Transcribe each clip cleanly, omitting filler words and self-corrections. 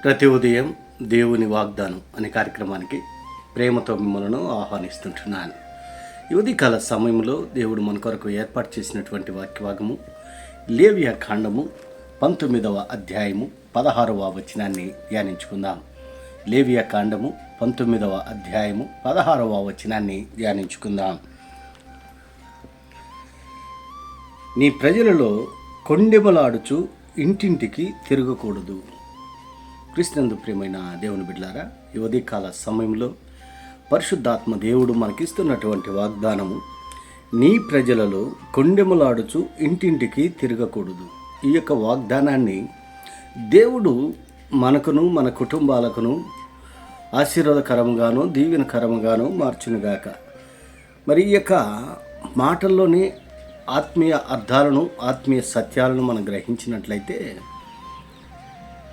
ప్రతి ఉదయం దేవుని వాగ్దానం అనే కార్యక్రమానికి ప్రేమతో మిమ్మల్ని ఆహ్వానిస్తుంటున్నాను. ఈ ఉదయకాల సమయంలో దేవుడు మన కొరకు ఏర్పాటు చేసినటువంటి వాక్యభాగము లేవియా కాండము 19వ అధ్యాయము 16వ వచనాన్ని ధ్యానించుకుందాం. లేవియా కాండము 19వ అధ్యాయము 16వ వచనాన్ని ధ్యానించుకుందాం. నీ ప్రజలలో కొండెమలాడుచు ఇంటింటికి తిరగకూడదు. క్రీస్తునందు ప్రియమైన దేవుని బిడ్డలారా, ఈ ఉదయకాల సమయంలో పరిశుద్ధాత్మ దేవుడు మనకిస్తున్నటువంటి వాగ్దానము, నీ ప్రజలలో కొండెములాడుచు ఇంటింటికి తిరగకూడదు. ఈ యొక్క వాగ్దానాన్ని దేవుడు మనకును మన కుటుంబాలకును ఆశీర్వాదకరముగాను దీవెనకరముగాను మార్చునుగాక. మరి ఈ యొక్క మాటల్లోనే ఆత్మీయ అర్థాలను ఆత్మీయ సత్యాలను మనం గ్రహించినట్లయితే,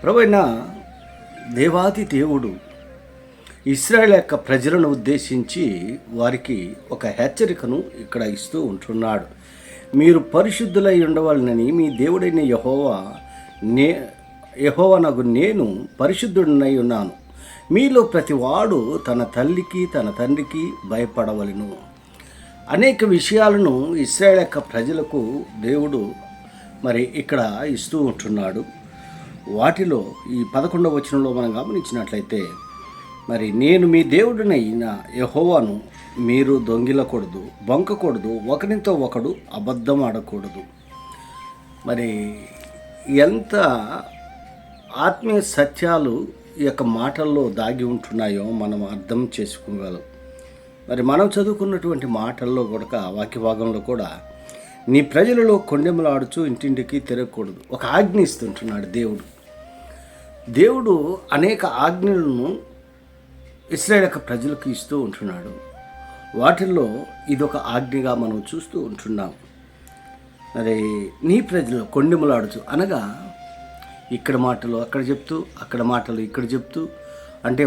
ప్రభువైన దేవాది దేవుడు ఇశ్రాయేల్ యొక్క ప్రజలను ఉద్దేశించి వారికి ఒక హెచ్చరికను ఇక్కడ ఇస్తూ ఉంటున్నాడు. మీరు పరిశుద్ధులై ఉండవాలని మీ దేవుడైన యెహోవానగు నేను పరిశుద్ధుడినై ఉన్నాను. మీలో ప్రతి వాడు తన తల్లికి తన తండ్రికి భయపడవలెను. అనేక విషయాలను ఇశ్రాయేల్ యొక్క ప్రజలకు దేవుడు మరి ఇక్కడ ఇస్తూ ఉంటున్నాడు. వాటిలో ఈ 11వ వచనంలో మనం గమనించినట్లయితే, మరి నేను మీ దేవుడినైన యెహోవాను, మీరు దొంగిలకూడదు, బొంకకూడదు, ఒకరితో ఒకడు అబద్ధం ఆడకూడదు. మరి ఎంత ఆత్మీయ సత్యాలు ఈ యొక్క మాటల్లో దాగి ఉంటున్నాయో మనం అర్థం చేసుకోగలం. మరి మనం చదువుకున్నటువంటి మాటల్లో కూడా వాక్య భాగంలో కూడా నీ ప్రజలలో కొండెములాడుచు ఇంటింటికి తిరగకూడదు ఒక ఆజ్ఞ ఇస్తుంటున్నాడు దేవుడు అనేక ఆజ్ఞలను ఇశ్రాయేల్ యొక్క ప్రజలకు ఇస్తూ ఉంటున్నాడు. వాటిల్లో ఇదొక ఆజ్ఞగా మనం చూస్తూ ఉంటున్నాం. మరి నీ ప్రజలు కొండెములాడుచు అనగా ఇక్కడ మాటలు అక్కడ చెప్తూ, అక్కడ మాటలు ఇక్కడ చెప్తూ, అంటే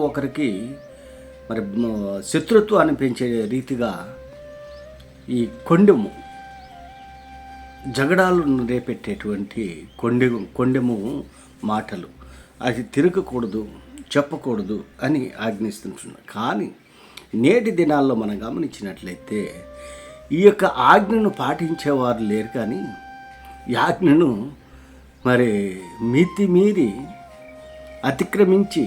ఒకరికి మరి శత్రుత్వాన్ని పెంచే రీతిగా ఈ కొండెము జగడాలను రేపెట్టేటువంటి కొండెము మాటలు అది తిరగకూడదు, చెప్పకూడదు అని ఆజ్ఞిస్తుంటున్నారు. కానీ నేటి దినాల్లో మనం గమనించినట్లయితే ఈ యొక్క ఆజ్ఞను పాటించేవారు లేరు. కానీ ఈ ఆజ్ఞను మరి మితిమీరి అతిక్రమించి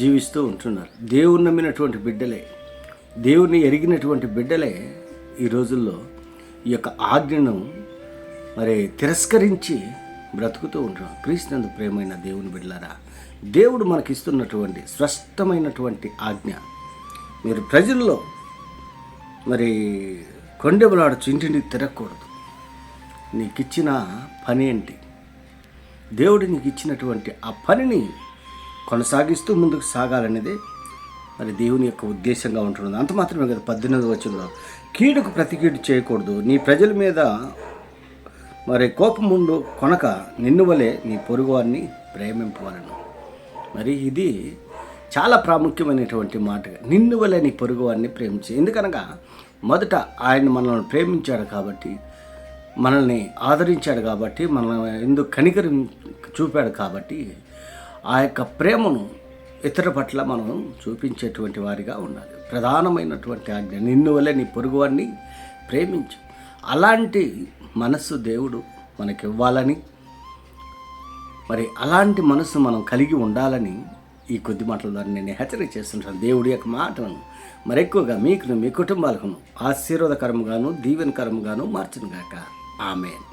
జీవిస్తూ ఉంటున్నారు. దేవుని నమ్మినటువంటి బిడ్డలే, దేవుని ఎరిగినటువంటి బిడ్డలే ఈ రోజుల్లో ఈ యొక్క ఆజ్ఞను మరి తిరస్కరించి బ్రతుకుతూ ఉంటున్నాం. క్రీస్తునందు ప్రియమైన దేవుని బిడ్డలారా, దేవుడు మనకిస్తున్నటువంటి స్పష్టమైనటువంటి ఆజ్ఞ, మీరు ప్రజల్లో మరి కొండెములాడుచు ఇంటింటికి తిరగకూడదు. నీకు ఇచ్చిన పని ఏంటి? దేవుడు నీకు ఇచ్చినటువంటి ఆ పనిని కొనసాగిస్తూ ముందుకు సాగాలనేదే మరి దేవుని యొక్క ఉద్దేశంగా ఉంటున్నది. అంత మాత్రమే కదా 18వ వచనంలో, కీడుకు ప్రతి కీడు చేయకూడదు, నీ ప్రజల మీద మరి కోపముండు కొనక నిన్ను వలె నీ పొరుగువారిని ప్రేమింపవలను. మరి ఇది చాలా ప్రాముఖ్యమైనటువంటి మాటగా, నిన్ను వలె నీ పొరుగువారిని ప్రేమించి. ఎందుకనగా మొదట ఆయన మనల్ని ప్రేమించాడు కాబట్టి, మనల్ని ఆదరించాడు కాబట్టి, మనల్ని ఎందుకు కనికరం చూపాడు కాబట్టి, ఆ యొక్క ప్రేమను ఇతరుల పట్ల మనం చూపించేటువంటి వారిగా ఉండాలి. ప్రధానమైనటువంటి ఆజ్ఞ, నిన్ను వలె నీ పొరుగువారిని ప్రేమించు. అలాంటి మనస్సు దేవుడు మనకివ్వాలని, మరి అలాంటి మనస్సు మనం కలిగి ఉండాలని ఈ కొద్ది మాటల ద్వారా నేను హెచ్చరిక చేస్తుంటాను. దేవుడి యొక్క మాటలను మరెక్కువగా మీకును మీ కుటుంబాలకు ఆశీర్వాదకరముగాను దీవెనకరముగాను మార్చునుగాక. ఆమేన్.